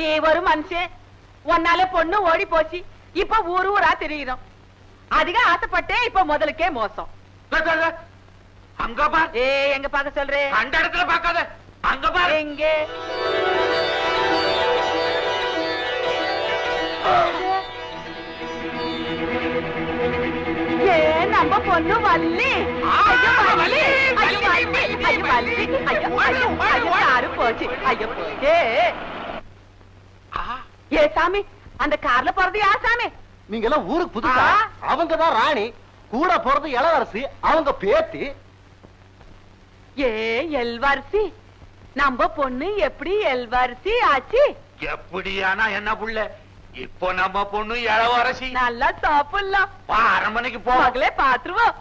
நீ ஒரு மனுஷன் உன்னால பொண்ணு ஓடி போச்சு இப்ப ஊர் ஊரா தெரியுறோம் அதிக ஆசைப்பட்டே இப்ப முதலுக்கே மோசம் அங்க பார் எங்க பாக்க சொல்றேன் அந்த இடத்துல பாக்காத அங்க பார் எங்க நம்ம பொண்ணு வள்ளி ஐயோ வள்ளி ஐயோ வள்ளி ஐயோ வள்ளி ஐயோ ஐயோ ஐயோ காரு போச்சு ஐயோ ஏ சாமி அந்த கார்ல போறது யார் சாமி நீங்க எல்லாம் ஊருக்கு புதுசா அவங்கதான் ராணி கூட போறது இளவரசி அவங்க பேத்தி எல்வரசி நம்ம பொண்ணு எப்படி எல்வரசி ஆச்சு எப்படியானா என்ன புள்ள இப்போ நம்ம பொண்ணு இளவரசி நல்லா சாப்பிடலாம் அரண்மனைக்கு போ மகளே பாத்துருவோம்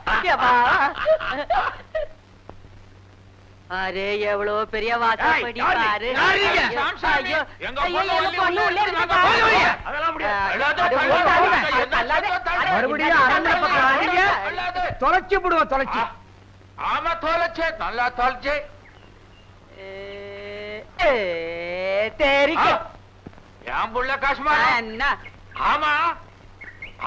அரே எவ்வளவு பெரிய வாசப்படி பாரு தொலைச்சு விடுவோம் தொலைச்சு ஆமா தொலைச்சே நல்லா தொலைச்சே தெரிக்க என் புள்ள காசுமா ஆமா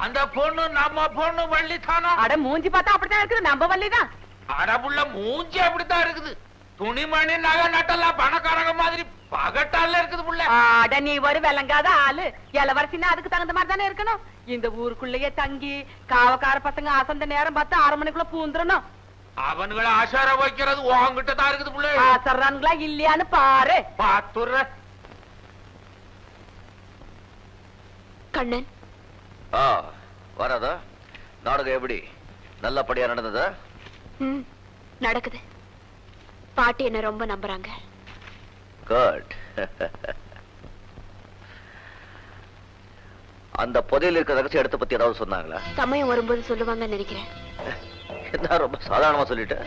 அந்த பொண்ணு நம்ம பொண்ணு வள்ளி தானா அட மூஞ்சி பார்த்தா அப்படித்தான் இருக்குது நம்ம வள்ளிதான் அட புள்ள மூஞ்சி அப்படித்தான் இருக்குது துணிமணி நகை நட்டெல்லாம் பணக்காரங்க மாதிரி பகட்டால இருக்குது புள்ள அட நீ ஒரு விளங்காத ஆளு இளவரசின்னா அதுக்கு தகுந்த மாதிரி தானே இருக்கணும் இந்த ஊருக்குள்ளேயே தங்கி காவக்கார பசங்க அசந்த நேரம் பார்த்து 6 மணிக்குள்ள பூந்துடணும் அவனுங்களை ஆசார வைக்கிறது உங்ககிட்ட தான் இருக்குது புள்ள ஆசறான்களா இல்லையான்னு பாரு பாத்துற கண்ணன் வராதா நாடகம் எப்படி நல்லபடியா நடந்ததா நடக்குது பாட்டி என்ன ரொம்ப நம்புறாங்க குட் அந்த புதையில் இருக்கிற ரகசிய இடத்தை பத்தி ஏதாவது சொன்னாங்களா சமயம் வரும்போது சொல்லுவாங்கன்னு நினைக்கிறேன் என்ன ரொம்ப சாதாரணமா சொல்லிட்ட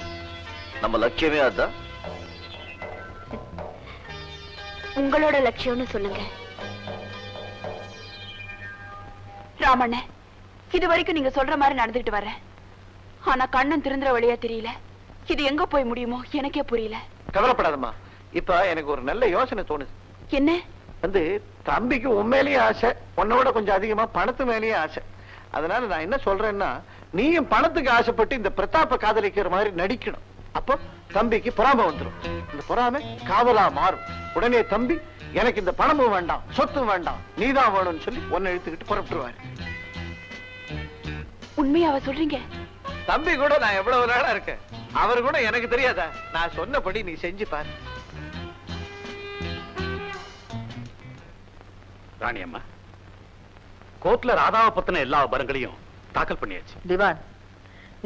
நம்ம லட்சியமே அதுதான் உங்களோட லட்சியம்னு சொல்லுங்க ராமண்ண இது வரைக்கும் நீங்க சொல்ற மாதிரி நடந்துகிட்டு வர்றேன் ஆனா கண்ணன் திருந்துற வழியா தெரியல இது எங்க போய் முடியுமோ எனக்கே புரியல கவலைப்படாதம்மா இப்ப எனக்கு ஒரு நல்ல யோசனை தோணுது என்ன வந்து தம்பிக்கு உண்மையிலேயே ஆசை உன்னோட கொஞ்சம் அதிகமா பணத்து மேலேயே ஆசை அதனால நான் என்ன சொல்றேன்னா நீயும் பணத்துக்கு ஆசைப்பட்டு இந்த பிரதாப்ப காதலிக்கிற மாதிரி நடிக்கணும் அப்போ தம்பிக்கு பொறாமை வந்துடும் இந்த பொறாமை காதலா மாறும் உடனே தம்பி எனக்கு இந்த பணமும் வேண்டாம் சொத்தும் வேண்டாம் நீதான் வேணும்னு சொல்லி உன்னை இழுத்துக்கிட்டு புறப்பட்டுருவாரு உண்மையாவ சொல்றீங்க தம்பி கூட நான் எவ்வளவு நாளா இருக்கேன் அவர் கூட எனக்கு தெரியாதா நான் சொன்னபடி நீ செஞ்சு பாரு ராணி அம்மா கோர்ட்ல ராதாவை பத்தின எல்லா விவரங்களையும் தாக்கல் பண்ணியாச்சு திவான்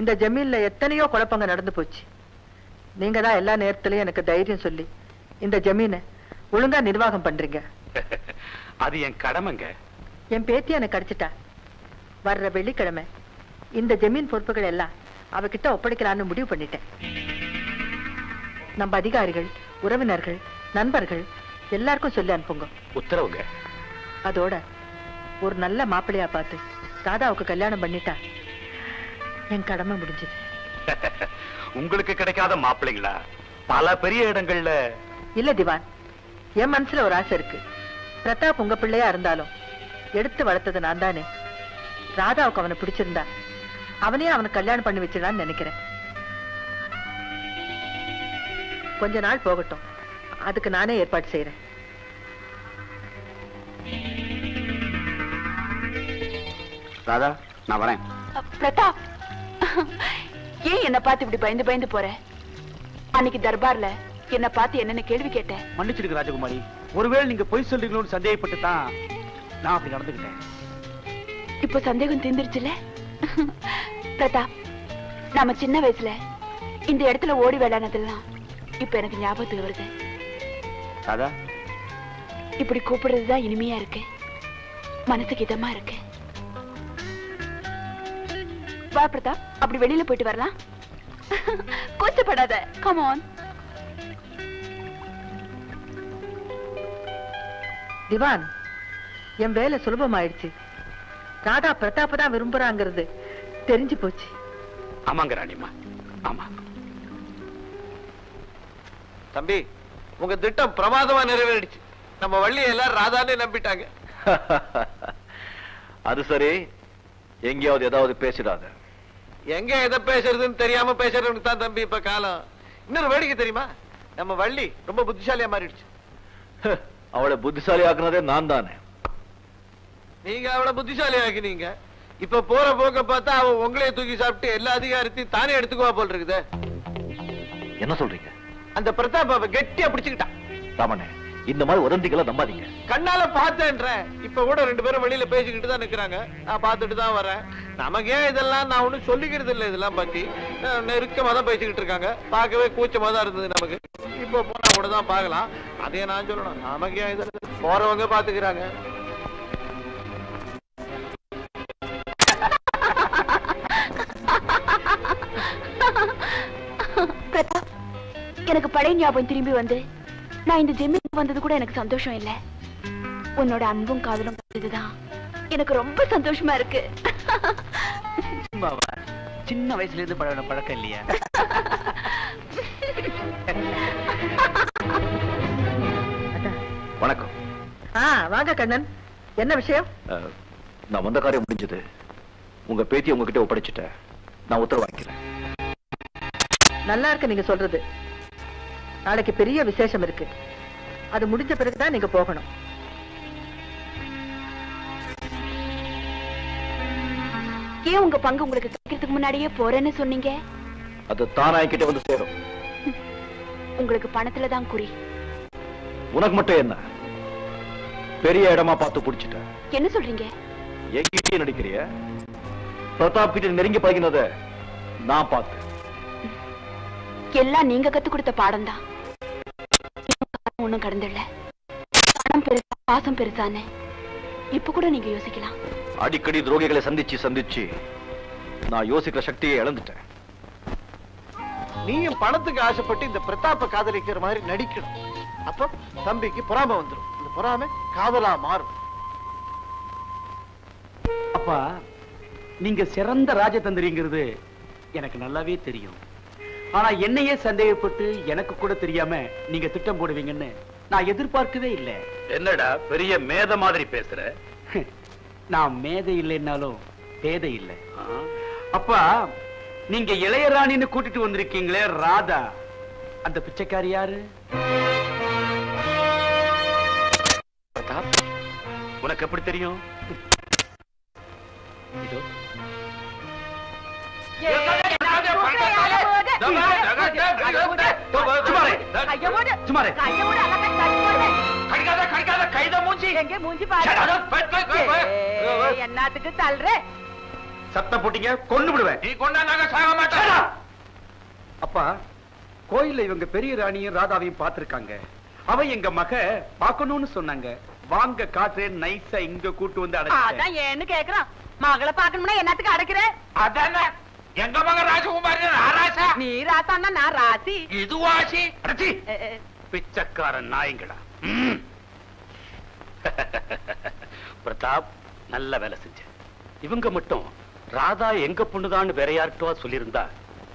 இந்த ஜமீன்ல எத்தனையோ குழப்பங்க நடந்து போச்சு நீங்க தான் எல்லா நேரத்திலயும் எனக்கு தைரியம் சொல்லி இந்த ஜமீனை ஒழுங்கா நிர்வாகம் பண்றீங்க அது என் கடமைங்க என் பேத்தி எனக்கு கிடைச்சிட்டா வர்ற வெள்ளிக்கிழமை இந்த ஜமீன் பொறுப்புகள் எல்லாம் அவகிட்ட ஒப்படைக்கலான்னு முடிவு பண்ணிட்டேன் நம்ம அதிகாரிகள் உறவினர்கள் நண்பர்கள் எல்லாருக்கும் சொல்லி அனுப்புங்க உத்தரவுங்க அதோட ஒரு நல்ல மாப்பிள்ளையா பார்த்து ராதாவுக்கு கல்யாணம் பண்ணிட்டா என் கடமை முடிஞ்சது உங்களுக்கு கிடைக்காத மாப்பிள்ளைங்களா பல பெரிய இடங்கள்ல இல்ல திவான் என் மனசுல ஒரு ஆசை இருக்கு பிரதாப் உங்க பிள்ளையா இருந்தாலும் எடுத்து வளர்த்தது நான் தானே ராதாவுக்கு அவனை பிடிச்சிருந்தா அவனையே அவனுக்கு கல்யாணம் பண்ணி வச்சிடலான்னு நினைக்கிறேன் கொஞ்ச நாள் போகட்டும் அதுக்கு நானே ஏற்பாடு செய்யறேன் ராதா நான் வரேன் பிரதாப் ஏன் என்ன பார்த்து இப்படி பயந்து பயந்து போற அன்னைக்கு தர்பார்ல என்ன பார்த்து என்னென்ன கேள்வி கேட்டேன் மன்னிச்சிடுங்க ராஜகுமாரி ஒருவேளை நீங்க பொய் சொல்றீங்களோன்னு சந்தேகப்பட்டு தான் நான் அப்படி நடந்துக்கிட்டேன் இப்போ சந்தேகம் தீர்ந்துருச்சுல பிரதாப் நாம சின்ன வயசுல இந்த இடத்துல ஓடி விளையாடுனதெல்லாம் இப்ப எனக்கு ஞாபகத்துக்கு வருது ராதா இப்படி கூப்பிடுறதுதான் இனிமையா இருக்கு மனசுக்கு இதமா இருக்கு வா பிரதாப் அப்படி வெளியில போயிட்டு வரலாம் கூச்சப்படாத கம் ஆன் திவான் என் வேலை சுலபமாயிடுச்சு ராதா பிரதாப் தான் விரும்புறாங்கிறது தெரிஞ்சு போச்சு ஆமாங்க ராணிமா ஆமா தம்பி உங்க திட்டம் பிரமாதமா நிறைவேறிடுச்சு நம்ம வள்ளியை எல்லாம் ராதான்னு நம்பிட்டாங்க. அது சரி, எங்கேயாவது ஏதாவது பேசிடாத. எங்க எதை பேசுறதுன்னு தெரியாம பேசுறவனுக்கு தான் தம்பி இப்ப காலம். இன்னொரு வேடிக்கை தெரியுமா, நம்ம வள்ளி ரொம்ப புத்திசாலியா மாறிடுச்சு. அவளை புத்திசாலி ஆக்குனதே நான் தானே. நீங்க அவளை புத்திசாலி ஆக்கினீங்க. இப்ப போற போக்க பார்த்தா அவ உங்களையே தூக்கி சாப்பிட்டு எல்லா அதிகாரத்தையும் தானே எடுத்துக்குவா போல் இருக்குது. என்ன சொல்றீங்க? அந்த பிரதாப் கெட்டியா பிடிச்சுக்கிட்டான். ராமண்ணே, இந்த மாதிரி உதந்திகளை நம்பாதீங்க. கண்ணால பார்த்தேன்ற. இப்ப கூட 2 பேரும் வெளியில பேசிக்கிட்டு தான் நிக்கிறாங்க. நான் பார்த்துட்டு தான் வரேன். நமக்கே இதெல்லாம் நான் ஒண்ணும் சொல்லிக்கிறது இல்லை. இதெல்லாம் பத்தி நெருக்கமா தான் பேசிக்கிட்டு இருக்காங்க. பார்க்கவே கூச்சமா தான் இருந்தது நமக்கு. இப்ப போனா கூட தான் பார்க்கலாம். அதையே நான் சொல்லணும். நமக்கே இதெல்லாம் போறவங்க பாத்துக்கிறாங்க. பிரதாப், எனக்கு பழைய ஞாபகம் திரும்பி வந்து நான் இந்த ஜெமீன் வந்தது கூட எனக்கு சந்தோஷம் இல்ல. உன்னோட அன்பும் காதலும் இதுதான் எனக்கு ரொம்ப சந்தோஷமா இருக்கு. சின்ன வயசுல இருந்து பழக்கம் இல்லையா? வணக்கம். வாங்க கண்ணன், என்ன விஷயம்? நான் வந்த காரியம் முடிஞ்சது. உங்க பேத்தி உங்ககிட்ட ஒப்படைச்சிட்டேன். நான் உத்தரவு வாங்கிக்கிறேன். நல்லா இருக்கு நீங்க சொல்றது. நாளைக்கு பெரிய விசேஷம் இருக்கு. அது முடிஞ்ச பிறகுதான் நீங்க போகணும். ஏன் உங்க பங்கு உங்களுக்கு கிடைக்கிறதுக்கு முன்னாடியே போறேன்னு சொன்னீங்க? அது தானா என்கிட்ட வந்து சேரும். உங்களுக்கு பணத்துலதான் குறி. உனக்கு மட்டும் என்ன? பெரிய இடமா பார்த்து புடிச்சிட்ட. என்ன சொல்றீங்க? என்கிட்டயே நடிக்கிறிய? பிரதாப் கிட்ட நெருங்கி பழகினத நான் பார்த்தேன். எல்லாம் நீங்க கத்து கொடுத்த பாடம் தான். ஒண்ணும் கடந்துள்ள. பணம் பெருசா பாசம் பெருசான்னு இப்ப கூட நீங்க யோசிக்கலாம். அடிக்கடி துரோகிகளை சந்திச்சு நான் யோசிக்கிற சக்தியை இழந்துட்டேன். நீயும் பணத்துக்கு ஆசைப்பட்டு இந்த பிரதாப்ப காதலிக்கிற மாதிரி நடிக்கணும். அப்ப தம்பிக்கு பொறாமை வந்துடும். இந்த பொறாமை காதலா மாறும். அப்பா, நீங்க சிறந்த ராஜதந்திரிங்கிறது எனக்கு நல்லாவே தெரியும். ஆனா என்னையே சந்தேகப்பட்டு எனக்கு கூட தெரியாம நீங்க திட்டம் போடுவீங்கன்னு நான் எதிர்பார்க்கவே இல்லை. என்னடா பெரிய மேத மாதிரி பேசுற? நான் மேதை இல்லைன்னாலும் பேதை இல்லை. அப்பா, நீங்க இளையராணின்னு கூட்டிட்டு வந்திருக்கீங்களே ராதா, அந்த பிச்சைக்காரி யாரு? பிரதாப், உனக்கு எப்படி தெரியும்? இதோ என்னத்துக்கு தள்ளுற? சத்தம் போட்டீங்க கொண்டு விடுவேன். நீ கொண்டா நாங்க சாக மாட்டோம். அப்பா, கோயில்ல இவங்க பெரிய ராணியும் ராதாவையும் பார்த்திருக்காங்க. அவ எங்க மக பார்க்கணும்னு சொன்னாங்க. வாங்க காட்டுறேன் நைஸா இங்க கூட்டு வந்து அதான் ஏன்னு கேக்குறான். மகளை பாக்கணும்னா என்னத்துக்கு அடைக்கிற? அதான எங்க மகன் ராஜகுமாரி ராசா. நீ ராசான்னா நான் ராசி. இது வாசி. அடச்சி, பிச்சைக்காரன் நாயங்கடா. பிரதாப், நல்ல வேலை செஞ்ச. இவங்க மட்டும் ராதா எங்க பொண்ணுதான்னு வேற யார்கிட்டவா சொல்லியிருந்தா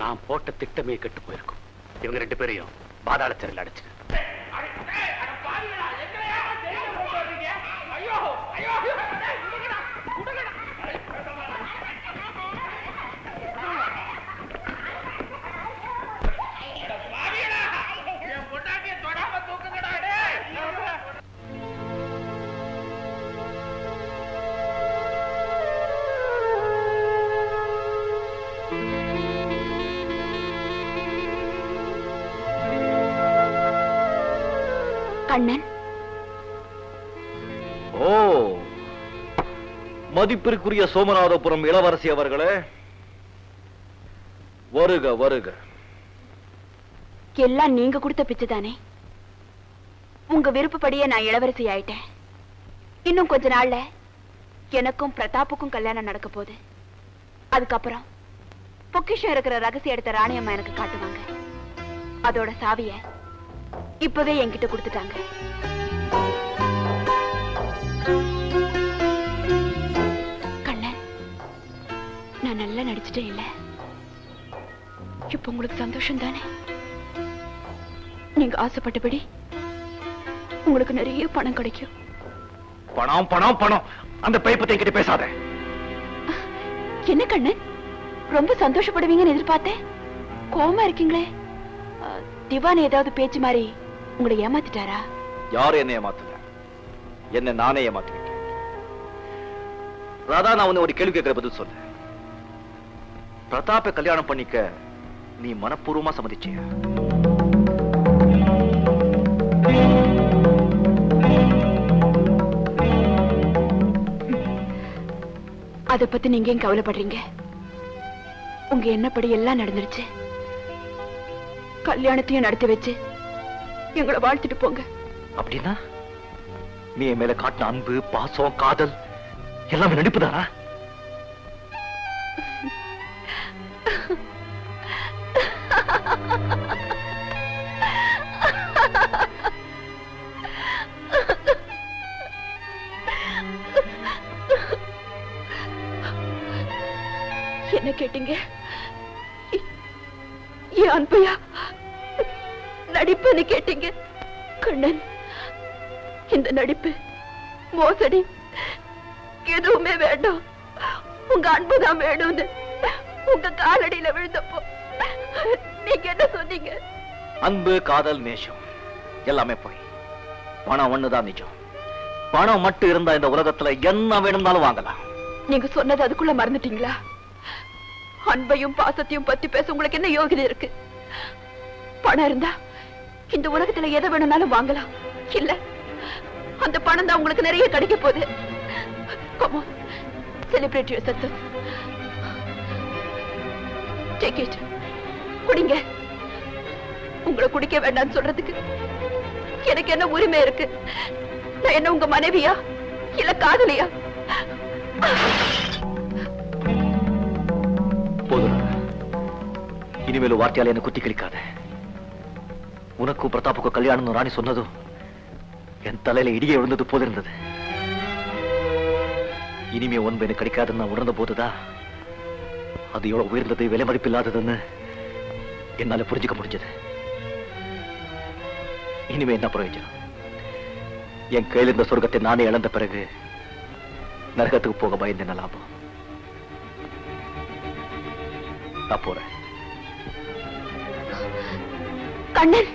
நான் போட்ட திட்டமே கெட்டு போயிருக்கும். இவங்க 2 பேரையும் பாதாள சிறையில் அடைச்சு. கண்ணன், ஓ, மதிப்பிற்குரிய சோமநாதபுரம் இளவரசி அவர்களே, வருக வருக. எல்லாம் நீங்க கொடுத்த பிச்சை தானே. உங்க விருப்பப்படியே நான் இளவரசி ஆயிட்டேன். இன்னும் கொஞ்ச நாள்ல எனக்கும் பிரதாப்புக்கும் கல்யாணம் நடக்க போகுது. அதுக்கப்புறம் பொக்கிஷம் இருக்கிற ரகசியம் எடுத்த ராணியம்மா எனக்கு காட்டுவாங்க. அதோட சாவிய இப்பவே என்கிட்ட கொடுத்துட்டாங்க. கண்ணன், நான் நல்லா நடிச்சுட்டேன் இல்ல? இப்ப உங்களுக்கு சந்தோஷம் தானே? நீங்க ஆசைப்பட்டபடி உங்களுக்கு நிறைய பணம் கிடைக்கும். பணம் பணம் பணம், அந்த பைப்பத்தை கிட்ட பேசாத. என்ன கண்ணன், ரொம்ப சந்தோஷப்படுவீங்கன்னு எதிர்பார்த்தேன். கோவமா இருக்கீங்களே. திவான் ஏதாவது பேச்சு மாதிரி உங்களை ஏமாத்திட்டாரா? யாரும் என்ன ஏமாத்தல, என்ன நானே ஏமாத்திக்கிட்டேன். ராதா, நான் உன்னை ஒரு கேள்வி கேட்கிற பதில் சொல்ல. பிரதாப்பை கல்யாணம் பண்ணிக்க நீ மனப்பூர்வமா சம்மதிச்சியா? அத பத்தி நீங்க ஏன் கவலைப்படுறீங்க? உங்க என்னப்படி எல்லாம் நடந்துருச்சு. கல்யாணத்தையும் நடத்தி வச்சு எங்களை வாழ்த்துட்டு போங்க. அப்படின்னா நீ என் மேல காட்டின அன்பு, பாசம், காதல் எல்லாமே நடிப்புதானா? என்ன கேட்டீங்க? என் அன்பையா நடிப்புன்னு கேட்டீங்க? கண்ணன், இந்த நடிப்பு, மோசடி எதுவுமே வேண்டாம். உங்க அன்புதான் வேணும்னு உங்க காலடியில விழுந்தப்போ நீங்க என்ன சொன்னீங்க? அன்பு, காதல், நேசம் எல்லாமே போய் பணம் ஒண்ணுதான் நிஜம். பணம் மட்டும் இருந்தா இந்த உலகத்துல என்ன வேணும்னாலும் வாங்கலாம். நீங்க சொன்னது அதுக்குள்ள மறந்துட்டீங்களா? அன்பையும் பாசத்தையும் பத்தி பேச உங்களுக்கு என்ன யோகிதை இருக்கு? பணம் இருந்தா இந்த உலகத்துல எதை வேணும்னாலும் வாங்கலாம். இல்ல, அந்த பணம் தான் உங்களுக்கு நிறைய கிடைக்க போகுது. Come on, celebrate your success. Take it. குடிங்க. உங்களை குடிக்க வேண்டாம்னு சொல்றதுக்கு எனக்கு என்ன உரிமை இருக்கு? நான் என்ன உங்க மனைவியா இல்ல காதலியா? போதும், இனிமேல் வார்த்தையால என்ன குத்தி கிழிக்காத. உனக்கும் பிரதாப்புக்கும் கல்யாணம் ராணி சொன்னதும் என் தலையில இடியே விழுந்தது போது இருந்தது. இனிமே ஒன்பு எனக்கு கிடைக்காதுன்னு நான் உணர்ந்த போதுதான் அது எவ்வளவு உயர்ந்தது, விலை மதிப்பில்லாததுன்னு என்னால புரிஞ்சுக்க முடிஞ்சது. இனிமே என்ன பிரயோஜனம்? என் கையில் இருந்த சொர்க்கத்தை நானே இழந்த பிறகு நரகத்துக்கு போக பயந்து என்ன லாபம்? நான் போறேன். கண்ணன்,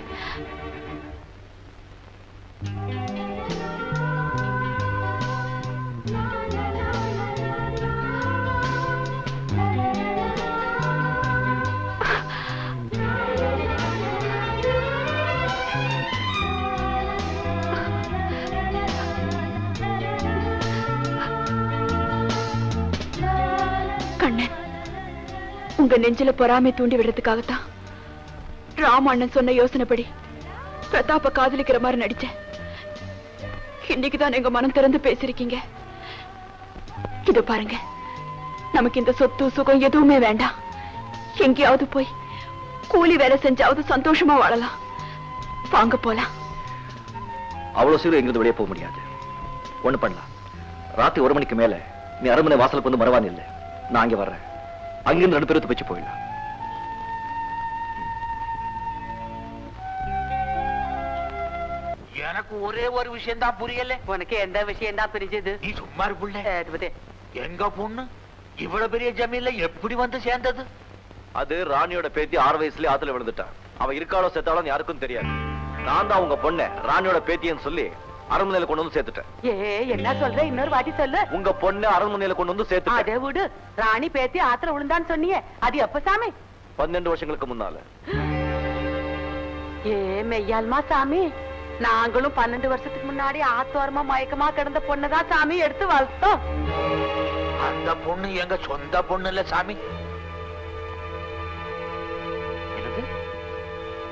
கண்ணன், உங்க நெஞ்சில பொறாமை தூண்டி விடுறதுக்காகத்தான் ராமண்ணன் சொன்ன யோசனைப்படி பிரதாப்ப காதலிக்கிற மாதிரி நடிச்சேன். இன்னைக்குதான் எங்க மனம் திறந்து பேசிருக்கீங்க. இத பாருங்க, நமக்கு இந்த சொத்து சுகம் எதுவுமே வேண்டாம். எங்கேயாவது போய் கூலி வேலை செஞ்சாவது சந்தோஷமா வாழலாம். வாங்க போலாம். அவ்வளவு சீக்கிரம் எங்கிருந்து வெளியே போக முடியாது. ஒண்ணு பண்ணலாம், ராத்திரி 1 மணிக்கு மேல நீ அரண்மனை வாசலுக்கு வந்து மறவான் இல்லை, நான் அங்கே வர்றேன். அங்கிருந்து 2 பேருக்கு வச்சு போயிடலாம். எனக்கு ஒரே ஒரு விஷயம் தான் புரியல. உனக்கு எந்த விஷயம் தான் புரிஞ்சது? நீ சும்மா புள்ள. எங்க பொண்ணு இவ்வளவு பெரிய ஜமீன்ல எப்படி வந்து சேர்ந்தது? அது ராணியோட பேத்தி 6 வயசுலயே ஆத்துல விழுந்துட்டான். அவ இருக்காளோ செத்தாலும் யாருக்கும் தெரியாது. நான் தான் உங்க பொண்ண ராணியோட பேத்தின்னு சொல்லி அரண்மனையில கொண்டு வந்து சேர்த்துட்டேன். என்ன சொல்ற? இன்னொரு வாட்டி சொல்லு. உங்க பொண்ணு அரண்மனையில கொண்டு வந்து சேர்த்து. அதே விடு, ராணி பேத்தி ஆத்திர விழுந்தான்னு சொன்னியே, அது எப்ப சாமி? 12 வருஷங்களுக்கு முன்னால. மெய்யால்மா சாமி, நாங்களும் 12 வருஷத்துக்கு முன்னாடி ஆத்தோரமா மயக்கமா கிடந்த பொண்ணுதான் சாமி எடுத்து வளர்த்தோம். அந்த பொண்ணு எங்க சொந்த பொண்ணு இல்ல சாமி.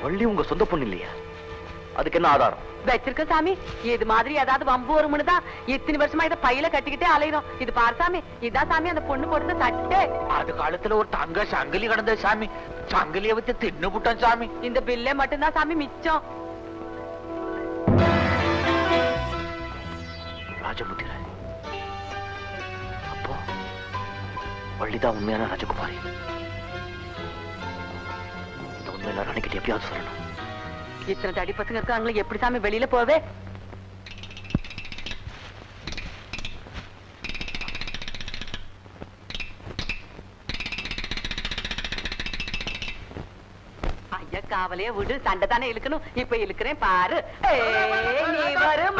வள்ளி உங்க சொந்த பொண்ணு இல்லையா? அதுக்கு என்ன ஆதாரம் வச்சிருக்க சாமி? இது மாதிரி ஏதாவது வம்பு வரும்னு தான் இத்தனை வருஷமா இதை பையில கட்டிக்கிட்டே அலையிறோம். இது பாரு சாமி, இதான் சாமி அந்த பொண்ணு போட்டு தட்டு. அது காலத்துல ஒரு தங்க சங்கிலி கிடந்த சாமி, சங்கிலிய வச்சு தின்னு புட்டான் சாமி. இந்த பில்லே மட்டும்தான் சாமி மிச்சம். ராஜமுத்திர, அப்போ வள்ளிதான் உண்மையான ராஜகுமாரி. இந்த உண்மையில ராணிக்கிட்ட எப்படியாவது சொல்லணும். இத்தனை தடி பசங்க இருக்காங்களே, எப்படி சாமி வெளியில போவே? அவளையே விடு, சண்டை தானே இழுக்கணும். இப்ப இழுக்கிறேன் பாரு. நீ வரும்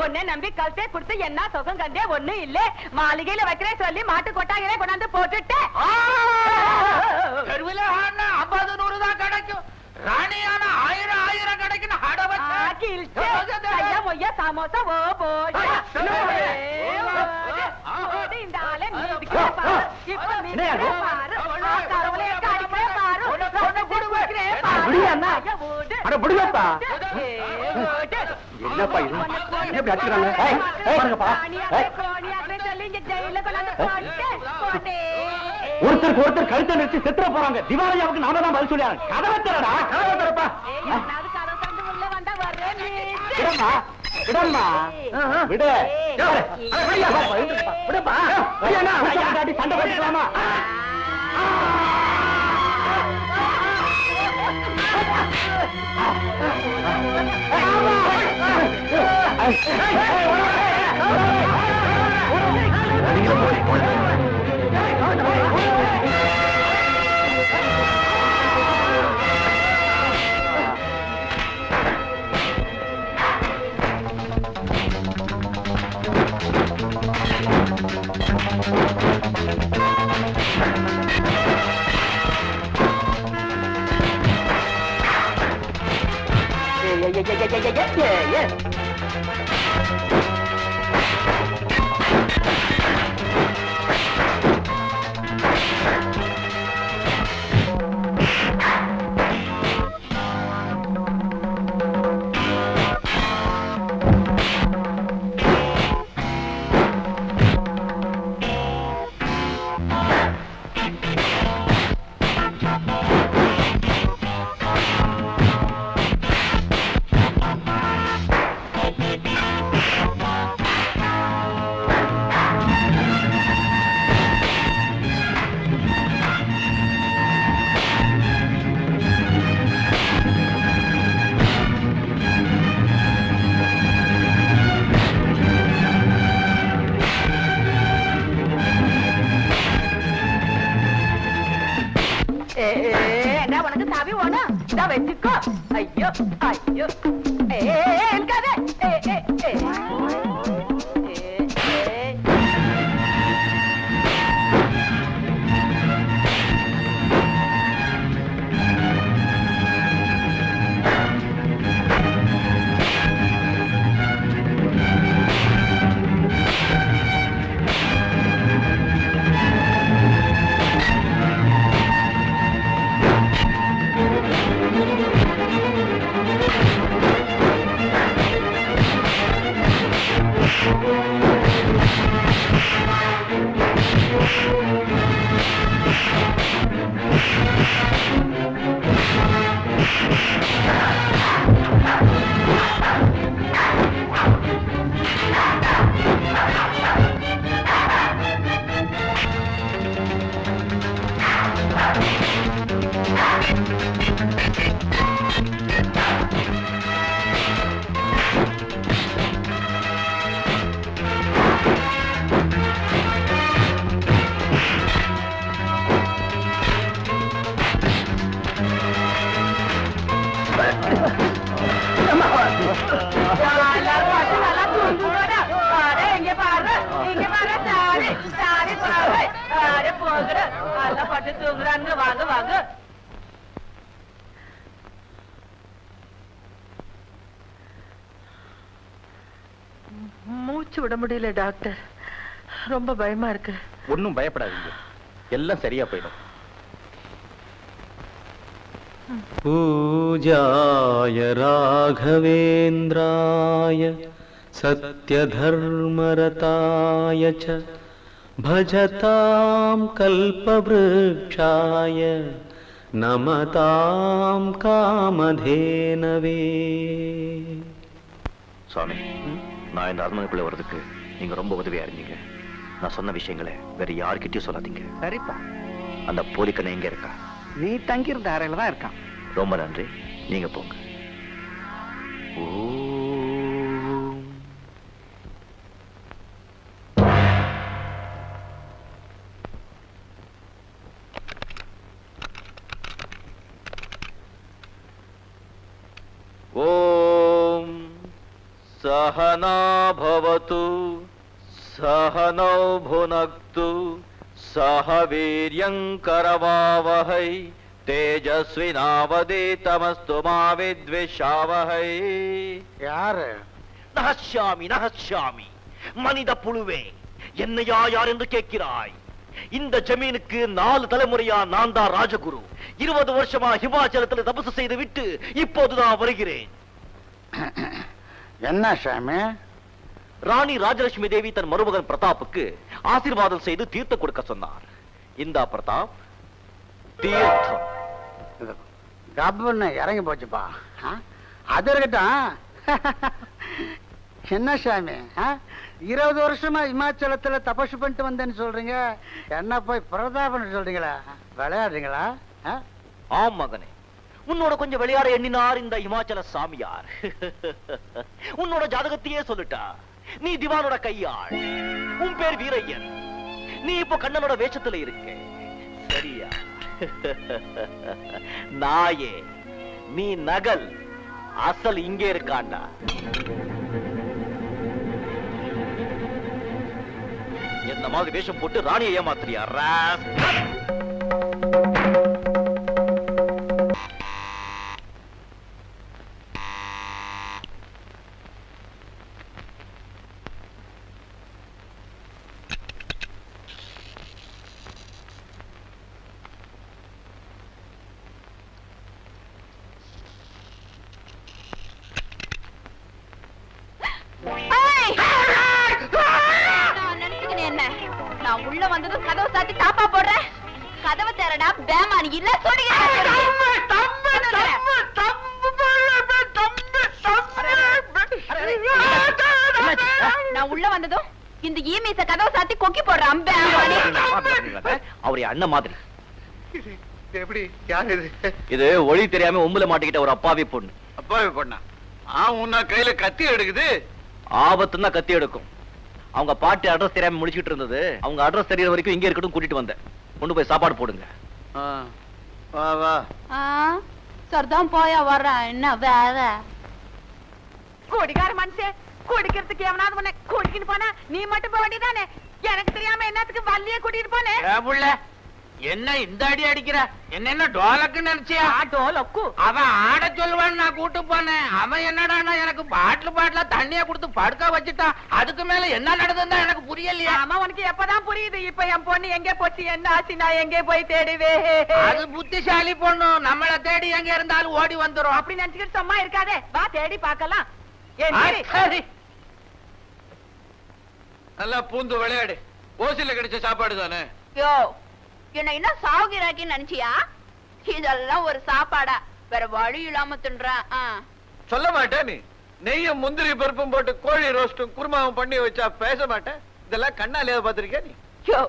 ஒன்னே நம்பி கழுத்தே கொடுத்து என்ன சுகம் கண்டே ஒண்ணு இல்ல. மாளிகையில வைக்கிறேன் சொல்லி மாட்டு கொட்டாங்களே கொண்டாந்து போட்டுட்டேன். 50 100 தான் கிடைக்கும். ராணியான 1000 கிடைக்கும். சமோசா ஓ போய் இந்த ஆளை ஒருத்தருக்கு ஒருத்தர் கழுத்தை நிறுத்தி செத்துற போறாங்க. திவாலியாவுக்கு நாம தான் பதில் சொல்லியாங்க. கதவை திறடா, கதவை திறப்பா. விடம்மா விடு. விடுப்பா. சண்டை போட்டுக்கலாமா? உனக்கு சாவி வேணும், இதா வச்சுக்கோ. ஐயோ ஐயோ இருக்காது. வாங்க வாங்க. மூச்சு விட முடியல டாக்டர், ரொம்ப பயமா இருக்கு. ஒன்னும் பயப்படாதீங்க, எல்லாம் சரியா போயிடும். பூஜாய ராகவேந்திராய சத்யதர்மரதாய ச பஜதாம் கல்பவ்ருக்ஷாய நமதாம் காமதேனவே. சுவாமி, நான் இந்த அரண்மனைக்குள்ள வர்றதுக்கு நீங்க ரொம்ப உதவியா இருந்தீங்க. நான் சொன்ன விஷயங்களை வேற யாருக்கிட்டையும் சொல்லாதீங்க. சரிப்பா. அந்த போலிக்கண்ணை எங்க இருக்கா? நீ தங்கியிருந்த அறையில தான் இருக்கான். ரொம்ப நன்றி, நீங்க போங்க. सहना भवतु सहनौ भुनक्तु सह वीर्यङ्करवावहै तेजस्विनावधीतमस्तु मा विद्विषावहै. யாரு? நஹஸ்யாமி நஹஸ்யாமி. மனித புழுவே, என்னையா யார் என்று கேட்கிறாய்? இந்த ஜமீனுக்கு 4 தலைமுறையா நான் தான் ராஜகுரு. 20 வருஷமா ஹிமாச்சலத்தில் தபசு செய்து விட்டு இப்போதுதான் வருகிறேன். என்ன சாமி? ராணி ராஜலட்சுமி தேவி தன் மருமகன் பிரதாப்புக்கு ஆசீர்வாதம் செய்து தீர்த்தம் கொடுக்க சொன்னார். இந்தா பிரதாப், தீர்த்தம். கப்புன்னு இறங்கி போச்சுப்பா. அது இருக்கட்டும். என்ன சாமி, 20 வருஷமா இமாச்சலத்துல தபசு பண்ணிட்டு வந்தேன்னு சொல்றீங்க, என்ன போய் பிரதாபன் சொல்றீங்களா? விளையாடுறீங்களா? ஆம் மகனே, உன்னோட கொஞ்சம் விளையாட எண்ணினார் இந்த இமாச்சல சாமியார். உன்னோட ஜாதகத்தையே சொல்லிட்டா. நீ திவானோட கையாள். உன் பேர் வீரையன். நீ இப்போ கண்ணனோட வேஷத்துல இருக்க. சரியா? நாயே, நீ நகல். அசல் இங்கே இருக்காண்டா. என்ன மாதிரி வேஷம் போட்டு ராணியை ஏமாத்திரியா? நான் உள்ள வந்ததும் கதவை சாத்தி தாப்பா போடுறேன். கதவை தேரடா பேமானி இல்ல சொல்லுங்க. நான் உள்ள வந்ததும் இந்த ஈமீச கதவை சாத்தி கொக்கி போடுறான் பேமானி. அவரே அண்ணன் மாதிரி. எப்படி? யாரு இது? இது ஒளி தெரியாம உம்புல மாட்டிக்கிட்ட ஒரு அப்பாவி பொண்ணு. அப்பாவி பொண்ணா? உன்ன கையில கத்தி எடுக்குது. ஆபத்துன்னா கத்தி எடுக்கும். அவங்க பாட்டி அட்ரஸ் தெரியாம முடிச்சிட்டு இருந்தது. அவங்க அட்ரஸ் தெரியற வரைக்கும் இங்க இருக்கட்டும் கூட்டிட்டு வந்தேன். கொண்டு போய் சாப்பாடு போடுங்க. வா வா. சரிதான் போயா வர்றேன். என்ன வேற? குடிகார மனுஷன், குடிக்கிறதுக்கு எவனாவது உன்னை குடிக்கிட்டு போனா நீ மட்டும் போக வேண்டியதானே? எனக்கு தெரியாம என்னத்துக்கு வள்ளிய கூட்டிட்டு போனேன்? என்ன இந்த அடி அடிக்கிற? என்ன டோலக்குன்னு நினைச்சியா? டோலக்கு அவன் ஆட சொல்லுவான்னு நான் கூட்டு போனேன். அவன் என்னடா எனக்கு பாட்டில தண்ணிய கொடுத்து படுக்க வச்சுட்டான். அதுக்கு மேல என்ன நடந்ததுன்னா எனக்கு புரியலையா? ஆமா, உனக்கு எப்பதான் புரியுது? இப்ப என் பொண்ணு எங்க போச்சு, என்ன ஆச்சு, நான் எங்க போய் தேடுவே? அது புத்திசாலி பொண்ணு, நம்மள தேடி எங்க இருந்தாலும் ஓடி வந்துரும். அப்படி நினைச்சுக்கிட்டு சும்மா இருக்காதே, வா தேடி பார்க்கலாம். நல்லா பூந்து விளையாடு. ஓசில கிடைச்ச சாப்பாடு தானே. யோ, என்ன சாகுறாக்கி நினைச்சியா? இதெல்லாம் ஒரு சாப்பாடா? வேற வழி இல்லாம தின்றான். சொல்ல மாட்டேன். நீ நெய்யும் முந்திரி பருப்பும் போட்டு கோழி ரோஸ்டும் குருமாவும் பண்ணி வச்சா பேச மாட்டேன். இதெல்லாம் கண்ணாலே பாத்திருக்கேன் நீ? யோ,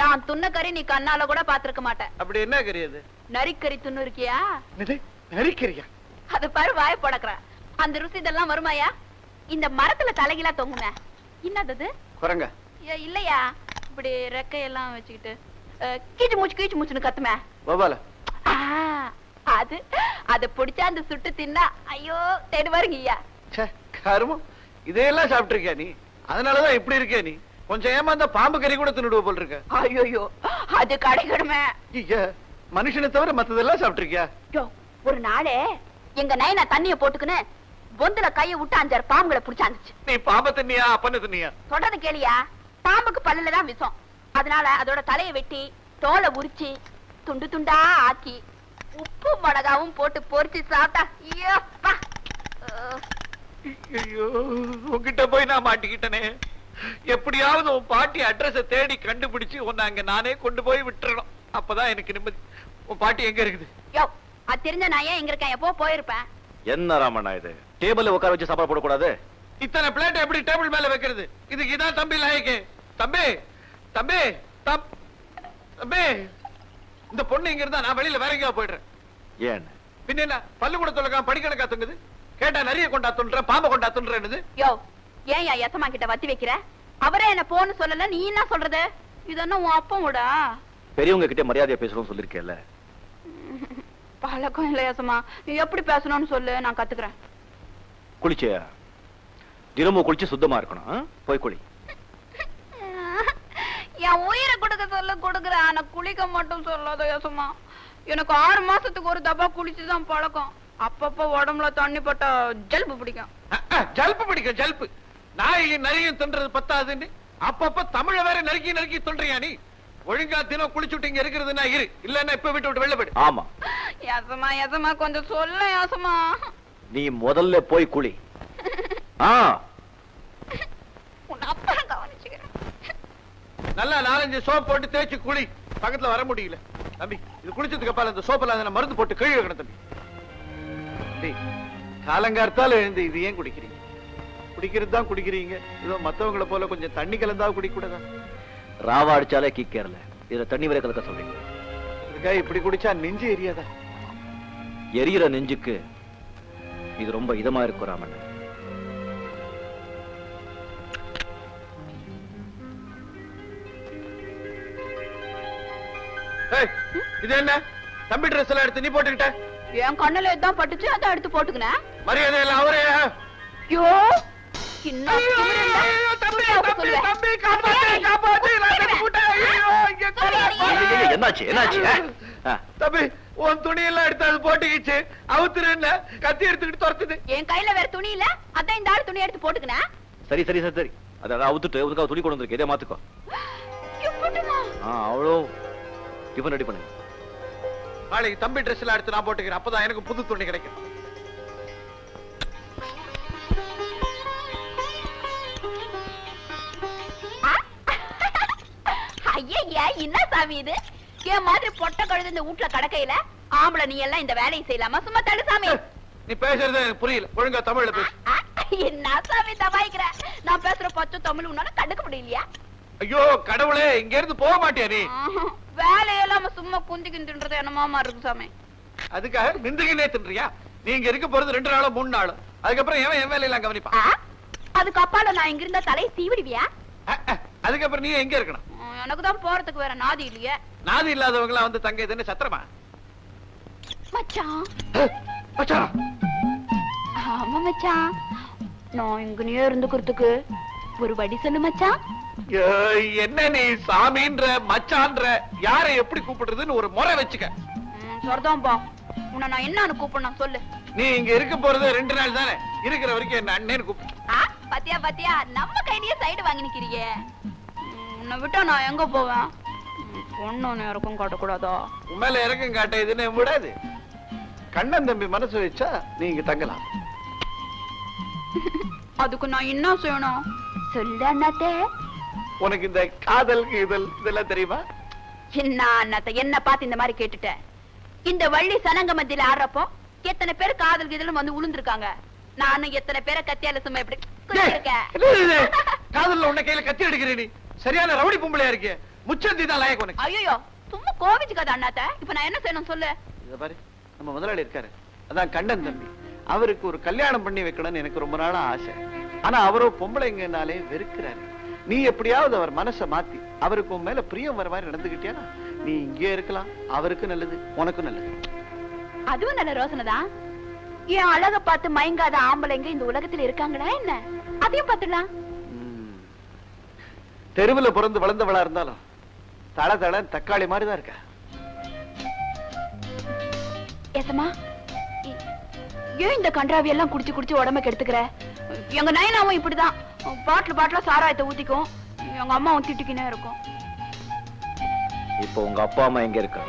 நான் துண்ண கறி நீ கண்ணால கூட பாத்திருக்க மாட்டேன். அப்படி என்ன கறி அது? நரிக்கறி துண்ணு இருக்கியா? நரிக்கறியா? அது பாரு வாய் படக்குற. அந்த ருசி இதெல்லாம் வருமாயா? இந்த மரத்துல தலைகீழா தொங்குமே, என்னது? குரங்க இல்லையா? இப்படி ரெக்கையெல்லாம் வச்சுக்கிட்டு கீச்சு மூச்சுன்னு கத்துமே பாபால. அது அத பிடிச்சா அந்த சுட்டு தின்னா ஐயோ தேடு வருங்கய்யா. கருமம், இதையெல்லாம் சாப்பிட்டிருக்கியா நீ? அதனாலதான் இப்படி இருக்கே நீ. கொஞ்சம் ஏமாந்த பாம்பு கறி கூட தின்னுடுவ போல் இருக்க. ஐயோ, அது கிடைக்கணுமே. மனுஷனை தவிர மத்ததெல்லாம் சாப்பிட்டிருக்கியா? ஒரு நாளே எங்க நயனா தண்ணிய போட்டுக்குன்னு பொந்துல கைய விட்டு 5-6 பாம்புகளை பிடிச்சாந்துச்சு. நீ பாம்பை தின்னியா அப்பன்னு தின்னியா? தொடர்ந்து கேளியா? பாம்புக்கு பல்லுலதான் விஷம். அதனால அதோட தலையை வெட்டி தோலை உரிச்சு துண்டு துண்டா ஆக்கி உப்பு மிளகாவும் போட்டு பொரிச்சு சாப்பிட்டா ஐயோ, உன்கிட்ட போய் நான் மாட்டிக்கிட்டனே. எப்படியாவது உன் பாட்டி அட்ரஸ தேடி கண்டுபிடிச்சு உன்னை அங்க நானே கொண்டு போய் விட்டுறணும். அப்பதான் எனக்கு நிம்மதி. உன் பாட்டி எங்க இருக்குது? யோ, அது தெரிஞ்ச நான் ஏன் எங்க இருக்கேன்? எப்போ போயிருப்பேன். என்ன ராமண்ணா இது? டேபிள்ல உட்கார வச்சு சாப்பாடு போடக்கூடாது? இத்தனை பிளேட் எப்படி டேபிள் மேல வைக்கிறது? இதுக்கு இதான் தம்பி லாயக்கு. தம்பி தம்பி தம்பி, இந்த பொண்ணு இங்க இருந்தா நான் வெளியில வேற எங்கேயா போயிடுறேன். ஏன் பின்ன என்ன? பல்லு கூட தொலைக்காம படிக்கணக்கா தொங்குது. கேட்டா நிறைய கொண்டா துன்ற, பாம்பை கொண்டா துன்றேன்னு. யோ, ஏன் எசமா கிட்ட வத்தி வைக்கிற? அவரே என்ன போன்னு சொல்லல, நீ என்ன சொல்றது? இதென்ன உன் அப்போட? பெரியவங்க கிட்ட மரியாதையா பேசணும்னு சொல்லிருக்கேன்ல. பழக்கம் இல்ல எசமா. எப்படி பேசணும்னு சொல்லு, நான் கத்துக்கிறேன். குளிச்சியா? தினமும் குளிச்சு சுத்தமா இருக்கணும். போய் குளி. என் உயிரை கொடுக்க சொல்ல கொடுக்குறேன், ஆனா குளிக்க மட்டும் சொல்லாத யசமா. எனக்கு 6 மாசத்துக்கு ஒரு தப்பா குளிச்சுதான் பழக்கம். அப்பப்ப உடம்புல தண்ணி பட்டா ஜல்பு பிடிக்கும். ஜல்பு பிடிக்கும் ஜல்பு. நாயையும் நரியும் தின்றது பத்தாதுன்னு அப்பப்ப தமிழ வேற நறுக்கி நறுக்கி சொல்றியா நீ? ஒழுங்கா தினம் குளிச்சுட்டு இங்க இருக்கிறதுனா இரு, இல்லன்னா இப்ப விட்டு வெளில போயிடு. ஆமா யசமா யசமா கொஞ்சம் சொல்ல யசமா. நீ முதல்ல போய் குளி. உன்னை அப்புறம் கவனிச்சுக்கிறேன். நல்லா 4-5 சோப் போட்டு தேய்ச்சி குளி. பக்கத்துல வர முடியல தம்பி. இது குளிச்சதுக்கு அப்பால இந்த சோப்பெல்லாம் மருந்து போட்டு கழுவி வைக்கணும் தம்பி. தம்பி காலங்கார்த்தால எழுந்து இது ஏன் குடிக்கிறீங்க? குடிக்கிறது தான் குடிக்கிறீங்க. இதோ மத்தவங்களை போல கொஞ்சம் தண்ணி கலந்தா குடிக்க கூடாதா? ராவா அடிச்சாலே கிக்கேறல, இதுல தண்ணி வரை கலக்க சொல்றீங்க. இதுக்காக இப்படி குடிச்சா நெஞ்சு எரியாதா? எரியிற நெஞ்சுக்கு இது ரொம்ப இதமா இருக்கும் ராமன். இது என்ன தம்பி ட்ரெஸ் எல்லாம் எடுத்து நீ போட்டுக்கிட்ட? என் கண்ணுல எதான் பட்டுச்சு, அதான் எடுத்து போட்டுக்கினேன். மரியாதை இல்ல அவரே. ஐயோ என்னாச்சு என்னாச்சு? தம்பி உன் துணியெல்லாம் எடுத்து அது போட்டுக்கிச்சு. அவுத்துரு கத்தி எடுத்துக்கிட்டு துரத்துது. என் கையில வேற துணி இல்ல, அதான் இந்த ஆள் துணி எடுத்து போட்டுக்கினேன். சரி சரி சரி சரி, அதான் அவுத்துட்டு உனக்கு துணி கொண்டு வந்திருக்கு, இதே மாத்துக்கோ. அவ்வளோ டிஃபன் ரெடி பண்ணு. நாளைக்கு தம்பி ட்ரெஸ் எல்லாம் எடுத்து நான் போட்டுக்கிறேன். அப்பதான் எனக்கு புது துணி கிடைக்கும். ஐயா என்ன சாமி இது? என் மாதிரி பொட்ட கழுது இந்த வீட்டுல கடக்கையில ஆம்பளை நீ எல்லாம் இந்த வேலையை செய்யலாமா? சும்மா தடு சாமி. நீ பேசுறது எனக்கு புரியல. ஒழுங்கா தமிழ்ல பேசு. என்ன சாமி தபாய்க்கிற? நான் பேசுற பச்சை தமிழ் உன்னால கண்டுக்க முடியலையா? ஐயோ கடவுளே, இங்க இருந்து போக மாட்டியா நீ? வேலையெல்லாம் சும்மா குந்திக்கின்றது என்னமா இருக்கு சாமி. அதுக்காக நிந்துகினே தின்றியா? நீ இங்க இருக்க போறது 2 நாளோ 3 நாளோ. அதுக்கப்புறம் என் வேலையெல்லாம் கவனிப்பா. அதுக்கு அப்பால நான் இங்க இருந்தா தலையை சீவிடுவியா? அதுக்கப்புறம் நீ எங்க இருக்கணும்? எனக்கு தான் போறதுக்கு வேற நாதி இல்லையே. நாதி இல்லாதவங்க எல்லாம் வந்து தங்க இதுன்னு சத்திரமா? மச்சான் மச்சான். ஆமா மச்சான், நான் இங்கனே இருந்துக்கிறதுக்கு ஒரு வழி சொல்லு மச்சான். என்ன நீ சாமின்ற மச்சான்ற யாரை எப்படி கூப்பிடுறதுன்னு ஒரு முறை வச்சுக்க. சொல்றதான்பா, உன்னை நான் என்னன்னு கூப்பிடணும் சொல்லு. நீ இங்க இருக்க போறது 2 நாள் தானே. இருக்கிற வரைக்கும் என்ன அண்ணேன்னு கூப்பிடு. பாத்தியா பாத்தியா, நம்ம கையிலேயே சைடு வாங்கி நிக்கிறீங்க. உன்னை விட்டா நான் எங்க போவேன்? பொண்ணு இறக்கம் காட்டக்கூடாதா? உன் மேல இறக்கம் காட்ட இதுன்னு விடாது. கண்ணன் தம்பி மனசு வச்சா நீ இங்க தங்கலாம். அதுக்கு நான் என்ன செய்யணும் சொல்லு அண்ணாத்தே. உனக்கு இந்த காதல் இதெல்லாம் தெரியுமா? என்ன அண்ணாத்த என்ன பார்த்து இந்த மாதிரி கேட்டுட்ட? இந்த வள்ளி சனங்க மத்தியில ஆடுறப்போ எத்தனை பேர் காதல் கீதலும் வந்து உளுந்திருக்காங்க. நானும் எத்தனை பேரை கத்தியால சும்மா எப்படி காதல்ல உன்ன கையில கத்தி எடுக்கிறேன். நீ சரியான ரவுடி பொம்பளையா இருக்க. முச்சந்தி தான் லாயக்கு உனக்கு. ஐயோ சும்மா கோவிச்சுக்காத அண்ணாத்த. இப்ப நான் என்ன செய்யணும் சொல்லு. இத பாரு, நம்ம முதலாளி இருக்காரு, அதான் கண்ணன் தம்பி. அவருக்கு ஒரு கல்யாணம் பண்ணி வைக்கணும்னு எனக்கு ரொம்ப நாளா ஆசை. ஆனா அவரோ பொம்பளைங்கனாலே வெறுக்கிறாரு. நீ எப்படியாவது அவர் மனசை மாத்தி அவருக்கு உன் மேல பிரியம் வர மாதிரி நடந்துகிட்டியா நீ இங்கே இருக்கலாம். அவருக்கு நல்லது, உனக்கும் நல்லது. அதுவும் நல்ல யோசனை தான். என் அழக பார்த்து மயங்காத ஆம்பளைங்க இந்த உலகத்துல இருக்காங்களா என்ன? அதையும் பார்த்துடலாம். தெருவுல பிறந்து வளர்ந்தவளா இருந்தாலும் தள தள தக்காளி மாதிரிதான் இருக்க. ஏசமா, ஏன் இந்த கன்றாவி எல்லாம் குடிச்சு குடிச்சு உடம்ப கெடுத்துக்கிற? எங்க நயனாவும் இப்படிதான் பாட்டிலா சாராயத்தை ஊத்திக்கும். எங்க அம்மாவும் திட்டுக்கினே இருக்கும். இப்போ உங்க அப்பா அம்மா எங்க இருக்க?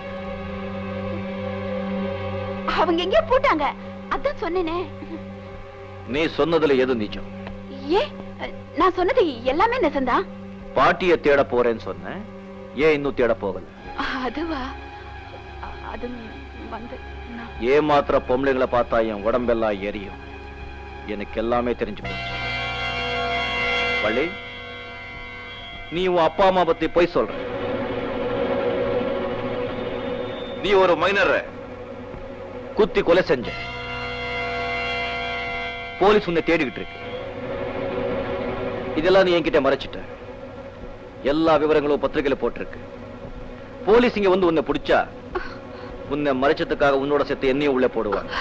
அவங்க எங்கேயோ போட்டாங்க, அதான் சொன்னேனே. நீ சொன்னதுல எது நிஜம்? ஏ, நான் சொன்னது எல்லாமே நெசந்தான். பாட்டிய தேட போறேன்னு சொன்ன, ஏன் இன்னும் தேட போகல? அதுவா, அது வந்து ஏமாத்திர பொம்பளைங்களை பார்த்தா என் உடம்பெல்லாம் எரியும். எனக்கு எல்லாமே தெரிஞ்சு போச்சு. வள்ளி, நீ உன் அப்பா அம்மா பத்தி போய் சொல்ற. நீ ஒரு மைனரை குத்தி கொலை செஞ்ச. போலீஸ் உன்னை தேடிக்கிட்டு இருக்கு. இதெல்லாம் நீ என்கிட்ட மறைச்சிட்ட. எல்லா விவரங்களும் பத்திரிகையில போட்டிருக்கு. போலீஸ் இங்க வந்து உன்னை பிடிச்சா உன்னை மறைச்சதுக்காக உன்னோட சேர்த்து என்னையும் உள்ள போடுவாங்க.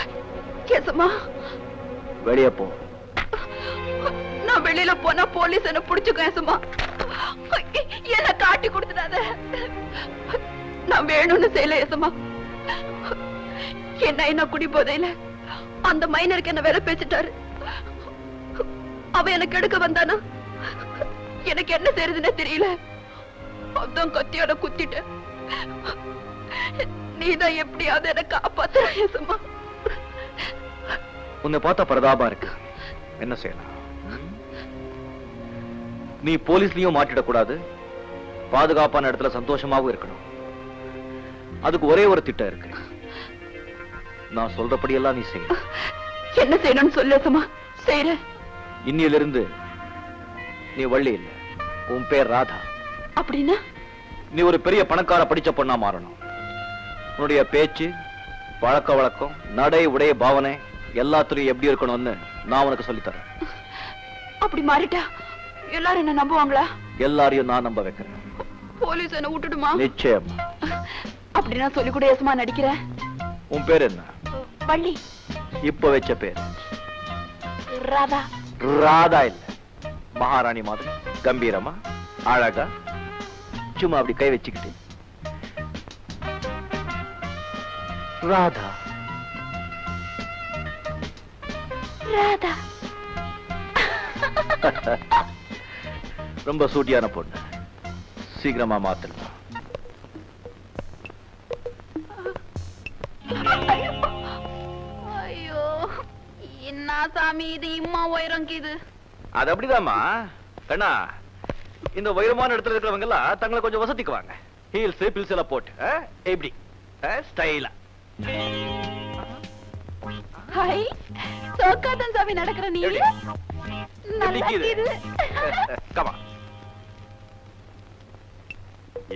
வெளியே போ. நான் நான் வெளியில போனா போலீஸ் என்ன புடிச்சுக்க ஏசமா. என்ன காட்டி கொடுத்துடாத. நான் வேணும்னு செய்யல ஏசமா. என்ன குடி போதையில அந்த மைனருக்கு என்ன வேலை பேசிட்டாரு. அவ எனக்கு எடுக்க வந்தானா எனக்கு என்ன செய்யறதுன்னே தெரியல. அதான் கத்தியோட குத்திட்டேன். நீதான் எப்படியாவது என்ன காப்பாத்துற ஏசமா. உன்னை பார்த்தா பரதாபா இருக்கு. என்ன செய்யலாம்? நீ போலீஸ்லயும் மாட்டிடக்கூடாது, பாதுகாப்பான இடத்துல சந்தோஷமாவும் இருக்கணும். அதுக்கு ஒரே ஒரு திட்டம் இருக்கு. நான் சொல்றபடி எல்லாம் நீ செய்ய. என்ன செய்யணும்னு சொல்லேசமா. செய்யற. இன்னிலிருந்து நீ வள்ளி இல்ல, உன் பேர் ராதா. அப்படின்னா நீ ஒரு பெரிய பணக்கார படிச்ச பொண்ணா மாறணும். உன்னுடைய பேச்சு, பழக்க வழக்கம், நடை, உடைய, பாவனை எல்லாத்துலயும் எப்படி இருக்கணும்னு நான் உனக்கு சொல்லித்தரேன். அப்படி மாறிட்டா எல்லாரும் என்ன நம்புவாங்களா? எல்லாரையும் நான் நம்ப வைக்கிறேன். போலீஸ் என்ன விட்டுடுமா? நிச்சயம். அப்படி நான் சொல்லி கூட ஏசமா நடிக்கிறேன். உன் பேர் என்ன? வள்ளி. இப்ப வச்ச பேர் ராதா. ராதா இல்ல, மகாராணி மாதிரி கம்பீரமா அழகா சும்மா அப்படி கை வச்சுக்கிட்டு ராதா. ராதா. ரொம்ப சூட்டியான பொண்ணு. சீக்கிரமா மாத்தலாம். ஐயோ என்ன சாமி இது இம்மா உயரங்கிது. அது அப்படிதாம்மா கண்ணா. இந்த உயரமான இடத்துல இருக்கிறவங்க எல்லாம் தங்களை கொஞ்சம் வசதிக்குவாங்க. ஹீல்ஸ் பில்ஸ் எல்லாம் போட்டு எப்படி ஸ்டைலா. ஹாய் சோக்காதன் சாமி நடக்கிற நீ. நல்லா இருக்குது. Come on.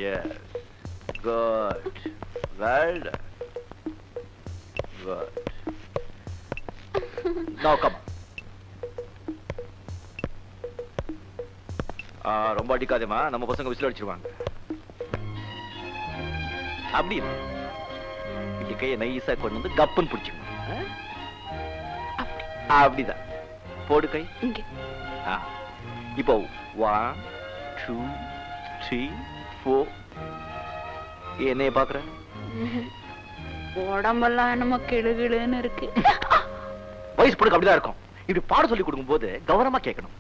Yes. Good. Well done. Good. Now come on. ரொம்ப அடிக்காதேமா, நம்ம பசங்க விசில் அடிச்சிருவாங்க. அப்படி இல்லை, இப்படி கையை நைஸா கொண்டு வந்து கப்புன்னு பிடிச்சிக்கணும். அப்படிதான். போடு கை. இப்போ 1 2 3 4. என்னைய பாக்குற? உடம்பெல்லாம் என்னமோ கிளுகிளுன்னு இருக்கு. வயசு பொண்ணுக்கு அப்படிதான் இருக்கும். இப்படி பாட சொல்லி கொடுக்கும் போது கவனமா கேட்கணும்.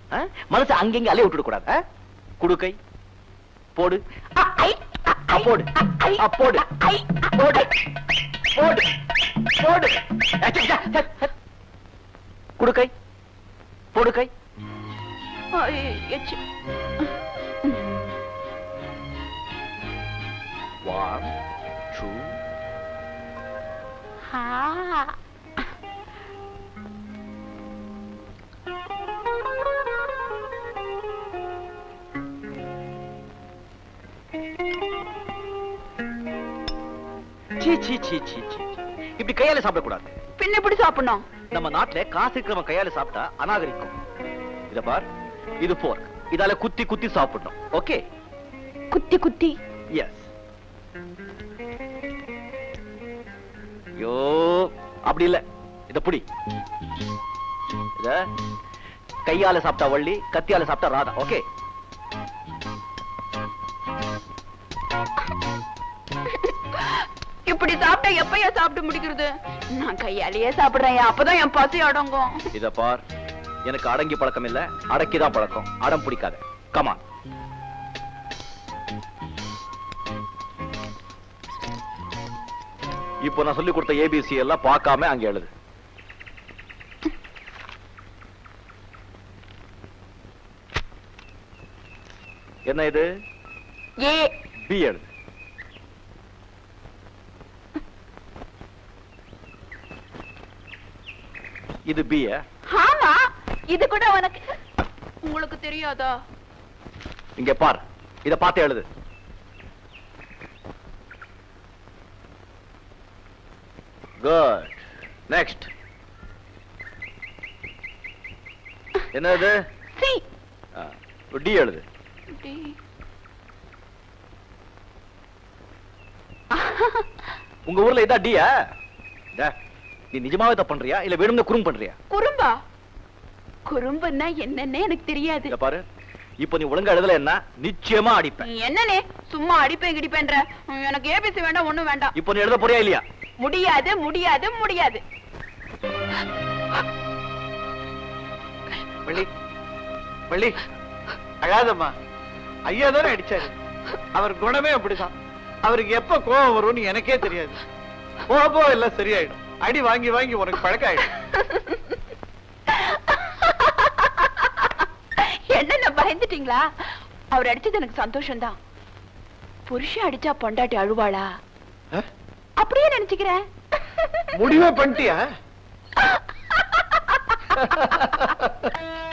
மனசு அங்கங்க அலைய விட்டுட கூடாது. குடுக்கை. போடு. போடு. போடு. போடு. போடு. போடு. குடுக்கை. போடு கை. 1 2. இப்படி கையால சாப்பிடக்கூடாது. பின்ன எப்படி சாப்பிடணும்? நம்ம நாட்டுல காசு இருக்கிறவன் கையால சாப்பிட்டா அநாகரிக்கும். இத பார், இது போர்க். இதால குத்தி குத்தி சாப்பிடணும். ஓகே? குத்தி குத்தி. எஸ். யோ அப்படி இல்ல, இத புடி. இத கையால சாப்பிட்டா வள்ளி, கத்தியால சாப்பிட்டா ராதா. ஓகே? இப்படி சாப்பிட்டா எப்பயா சாப்பிட்டு முடிக்கிறது? நான் கையாலேயே சாப்பிடுறேன். அப்பதான் என் பசி அடங்கும். இத பார், எனக்கு அடங்கி பழக்கம் இல்ல, அடக்கிதான் பழக்கம். அடம் பிடிக்காத. கமான். இப்போ நான் சொல்லி கொடுத்த ஏபிசி எல்லாம் பார்க்காம அங்க எழுது. என்ன இது? ஏ. பி எழுது. இது பி. ஆமா, இது கூட உனக்கு உங்களுக்கு தெரியாதா? இங்க பார், இத பார்த்து எழுது. குட். நெக்ஸ்ட். என்ன இது? சி. டி எழுது. டி. உங்க ஊர்ல இதா டியா? நீ நிஜமாவே தப்பு பண்றியா இல்ல வேணும்னு குறும்பு பண்றியா? குறும்பா? குறும்புன்னா என்னன்னே எனக்கு தெரியாது. இத பாரு, இப்ப நீ ஒழுங்கா எழுதல என்ன நிச்சயமா அடிப்பேன். என்னனே சும்மா அடிப்பேன் கிடிப்பேன்ற? எனக்கு ஏபிசி வேண்டாம், ஒண்ணும் வேண்டாம். இப்ப நீ எழுத போறியா இல்லையா? முடியாது முடியாது முடியாது. வள்ளி வள்ளி அழாதம்மா. ஐயா தானே அடிச்சாரு. அவர் குணமே அப்படிதான். அவருக்கு எப்ப கோபம் வரும்னு எனக்கே தெரியாது. போக எல்லாம் சரியாயிடும். அடி வாங்கி வாங்கி உனக்கு பழக்கம் ஆயிடும். என்ன பயந்துட்டீங்களா? அவர் அடிச்சது எனக்கு சந்தோஷம்தான். புருஷன் அடிச்சா பொண்டாட்டி அழுவாளா? அப்படியே நினைச்சுக்கிறேன். முடிவே பண்ணிட்டியா?